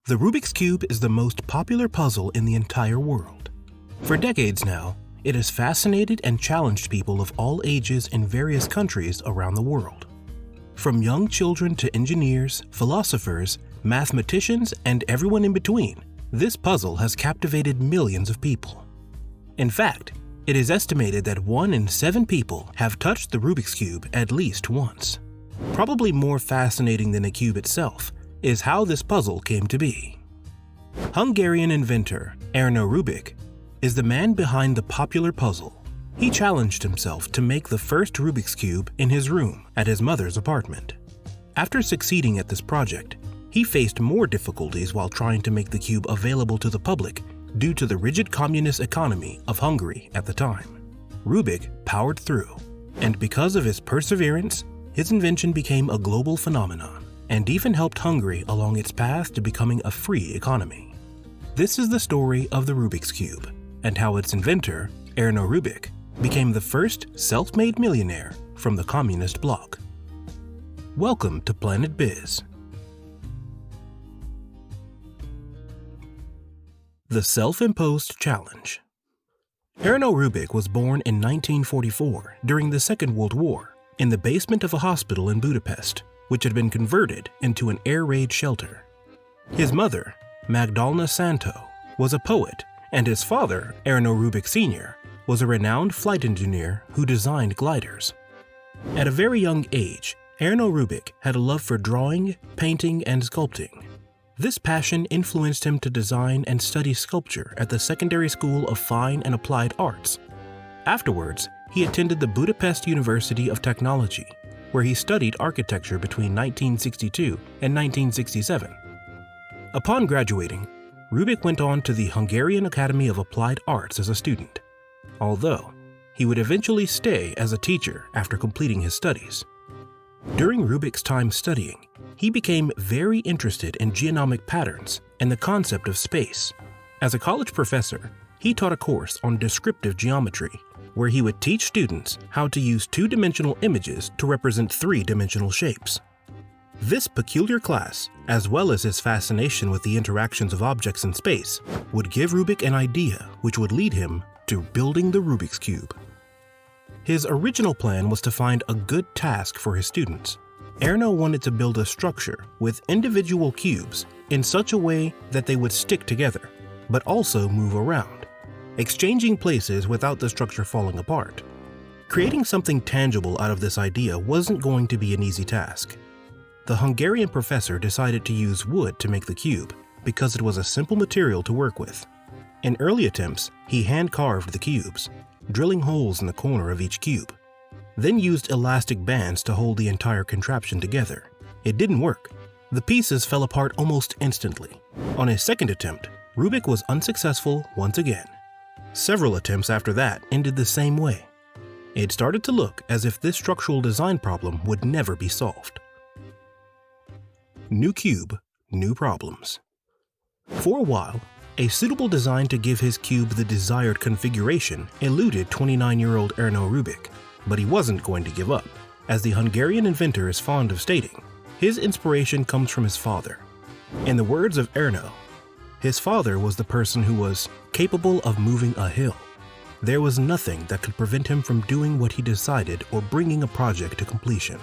The Rubik's Cube is the most popular puzzle in the entire world. For decades now, it has fascinated and challenged people of all ages in various countries around the world. From young children to engineers, philosophers, mathematicians, and everyone in between, this puzzle has captivated millions of people. In fact, it is estimated that 1 in 7 people have touched the Rubik's Cube at least once. Probably more fascinating than the cube itself is how this puzzle came to be. Hungarian inventor Erno Rubik is the man behind the popular puzzle. He challenged himself to make the first Rubik's Cube in his room at his mother's apartment. After succeeding at this project, he faced more difficulties while trying to make the cube available to the public due to the rigid communist economy of Hungary at the time. Rubik powered through, and because of his perseverance, his invention became a global phenomenon and even helped Hungary along its path to becoming a free economy. This is the story of the Rubik's Cube and how its inventor, Erno Rubik, became the first self-made millionaire from the communist bloc. Welcome to Planet Biz. The Self-Imposed Challenge. Erno Rubik was born in 1944 during the Second World War in the basement of a hospital in Budapest, which had been converted into an air raid shelter. His mother, Magdalena Santo, was a poet, and his father, Erno Rubik Sr., was a renowned flight engineer who designed gliders. At a very young age, Erno Rubik had a love for drawing, painting, and sculpting. This passion influenced him to design and study sculpture at the Secondary School of Fine and Applied Arts. Afterwards, he attended the Budapest University of Technology, where he studied architecture between 1962 and 1967. Upon graduating, Rubik went on to the Hungarian Academy of Applied Arts as a student, although he would eventually stay as a teacher after completing his studies. During Rubik's time studying, he became very interested in geometric patterns and the concept of space. As a college professor, he taught a course on descriptive geometry, where he would teach students how to use two-dimensional images to represent three-dimensional shapes. This peculiar class, as well as his fascination with the interactions of objects in space, would give Rubik an idea which would lead him to building the Rubik's Cube. His original plan was to find a good task for his students. Erno wanted to build a structure with individual cubes in such a way that they would stick together, but also move around, exchanging places without the structure falling apart. Creating something tangible out of this idea wasn't going to be an easy task. The Hungarian professor decided to use wood to make the cube because it was a simple material to work with. In early attempts, he hand-carved the cubes, drilling holes in the corner of each cube, then used elastic bands to hold the entire contraption together. It didn't work. The pieces fell apart almost instantly. On his second attempt, Rubik was unsuccessful once again. Several attempts after that ended the same way. It started to look as if this structural design problem would never be solved. New cube, new problems. For a while, a suitable design to give his cube the desired configuration eluded 29-year-old Erno Rubik, but he wasn't going to give up. As the Hungarian inventor is fond of stating, his inspiration comes from his father. In the words of Erno, his father was the person who was capable of moving a hill. There was nothing that could prevent him from doing what he decided or bringing a project to completion.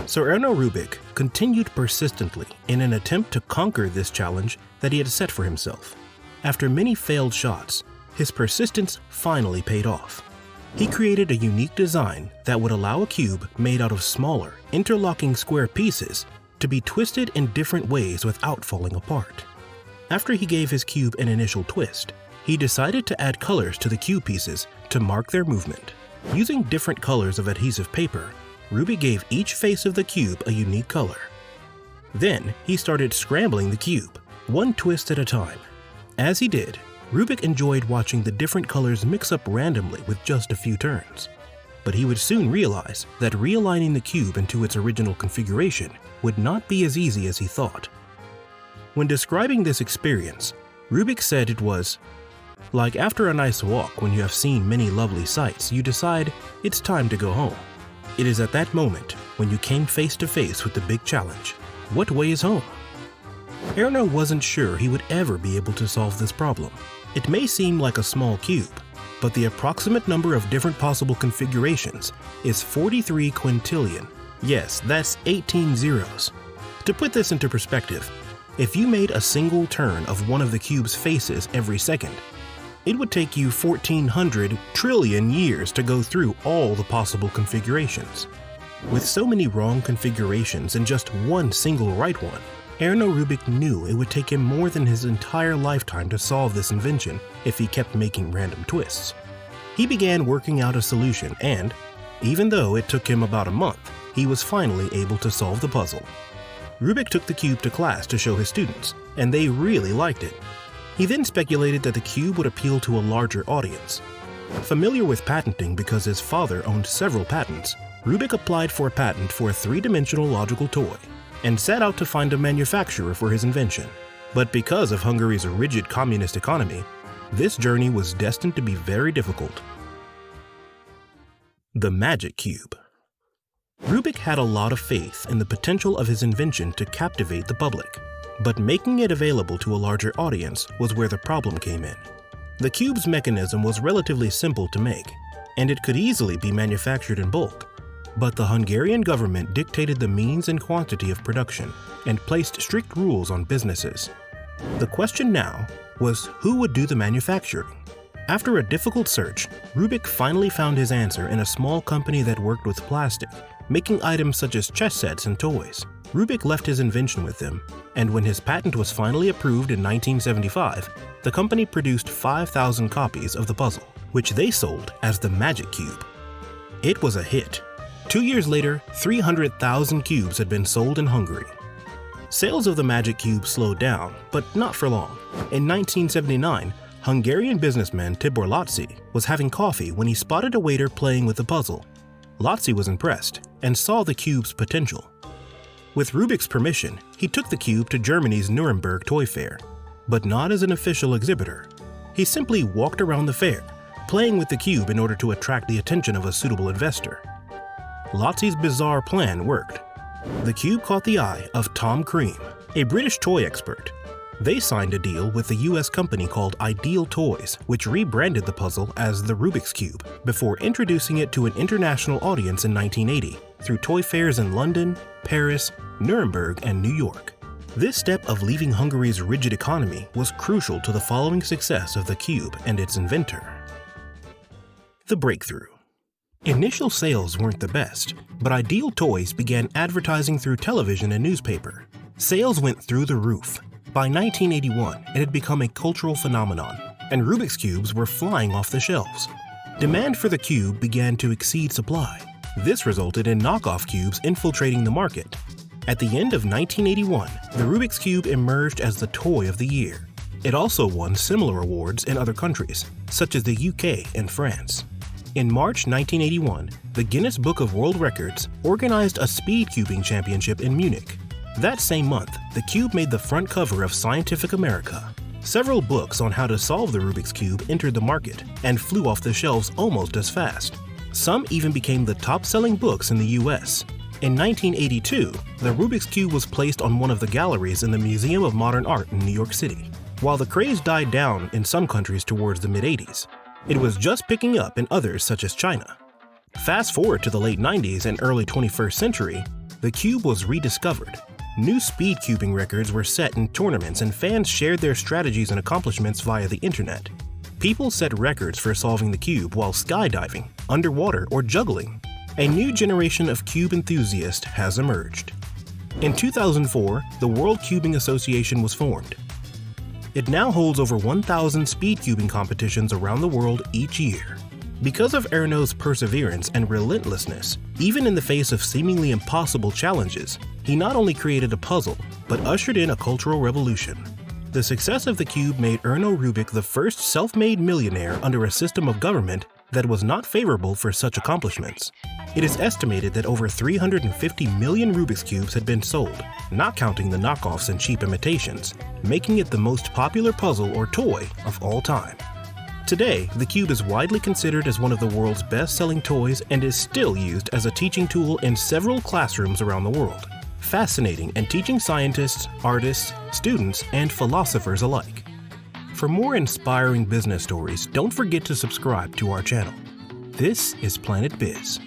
So Erno Rubik continued persistently in an attempt to conquer this challenge that he had set for himself. After many failed shots, his persistence finally paid off. He created a unique design that would allow a cube made out of smaller, interlocking square pieces to be twisted in different ways without falling apart. After he gave his cube an initial twist, he decided to add colors to the cube pieces to mark their movement. Using different colors of adhesive paper, Rubik gave each face of the cube a unique color. Then he started scrambling the cube, one twist at a time. As he did, Rubik enjoyed watching the different colors mix up randomly with just a few turns. But he would soon realize that realigning the cube into its original configuration would not be as easy as he thought. When describing this experience, Rubik said it was like after a nice walk when you have seen many lovely sights, you decide it's time to go home. It is at that moment when you came face to face with the big challenge. What way is home? Erno wasn't sure he would ever be able to solve this problem. It may seem like a small cube, but the approximate number of different possible configurations is 43 quintillion. Yes, that's 18 zeros. To put this into perspective, if you made a single turn of one of the cube's faces every second, it would take you 1,400 trillion years to go through all the possible configurations. With so many wrong configurations and just one single right one, Erno Rubik knew it would take him more than his entire lifetime to solve this invention if he kept making random twists. He began working out a solution and, even though it took him about a month, he was finally able to solve the puzzle. Rubik took the cube to class to show his students, and they really liked it. He then speculated that the cube would appeal to a larger audience. Familiar with patenting because his father owned several patents, Rubik applied for a patent for a three-dimensional logical toy and set out to find a manufacturer for his invention. But because of Hungary's rigid communist economy, this journey was destined to be very difficult. The Magic Cube. Rubik had a lot of faith in the potential of his invention to captivate the public, but making it available to a larger audience was where the problem came in. The cube's mechanism was relatively simple to make, and it could easily be manufactured in bulk. But the Hungarian government dictated the means and quantity of production and placed strict rules on businesses. The question now was who would do the manufacturing? After a difficult search, Rubik finally found his answer in a small company that worked with plastic, making items such as chess sets and toys. Rubik left his invention with them, and when his patent was finally approved in 1975, the company produced 5,000 copies of the puzzle, which they sold as the Magic Cube. It was a hit. 2 years later, 300,000 cubes had been sold in Hungary. Sales of the Magic Cube slowed down, but not for long. In 1979, Hungarian businessman Tibor Lotzi was having coffee when he spotted a waiter playing with the puzzle. Lotzi was impressed and saw the cube's potential. With Rubik's permission, he took the cube to Germany's Nuremberg Toy Fair, but not as an official exhibitor. He simply walked around the fair, playing with the cube in order to attract the attention of a suitable investor. Lotzi's bizarre plan worked. The cube caught the eye of Tom Cream, a British toy expert. They signed a deal with a US company called Ideal Toys, which rebranded the puzzle as the Rubik's Cube before introducing it to an international audience in 1980 through toy fairs in London, Paris, Nuremberg, and New York. This step of leaving Hungary's rigid economy was crucial to the following success of the cube and its inventor. The breakthrough. Initial sales weren't the best, but Ideal Toys began advertising through television and newspaper. Sales went through the roof. By 1981, it had become a cultural phenomenon, and Rubik's Cubes were flying off the shelves. Demand for the cube began to exceed supply. This resulted in knockoff cubes infiltrating the market. At the end of 1981, the Rubik's Cube emerged as the toy of the year. It also won similar awards in other countries, such as the UK and France. In March 1981, the Guinness Book of World Records organized a speed cubing championship in Munich. That same month, the cube made the front cover of Scientific America. Several books on how to solve the Rubik's Cube entered the market and flew off the shelves almost as fast. Some even became the top-selling books in the US. In 1982, the Rubik's Cube was placed on one of the galleries in the Museum of Modern Art in New York City. While the craze died down in some countries towards the mid-80s, it was just picking up in others such as China. Fast forward to the late 90s and early 21st century, the cube was rediscovered. New speed cubing records were set in tournaments and fans shared their strategies and accomplishments via the internet. People set records for solving the cube while skydiving, underwater, or juggling. A new generation of cube enthusiasts has emerged. In 2004, the World Cubing Association was formed. It now holds over 1,000 speed cubing competitions around the world each year. Because of Erno's perseverance and relentlessness, even in the face of seemingly impossible challenges, he not only created a puzzle, but ushered in a cultural revolution. The success of the cube made Erno Rubik the first self-made millionaire under a system of government that was not favorable for such accomplishments. It is estimated that over 350 million Rubik's Cubes had been sold, not counting the knockoffs and cheap imitations, making it the most popular puzzle or toy of all time. Today, the cube is widely considered as one of the world's best-selling toys and is still used as a teaching tool in several classrooms around the world. fascinating and teaching scientists, artists, students, and philosophers alike. For more inspiring business stories, don't forget to subscribe to our channel. This is Planet Biz.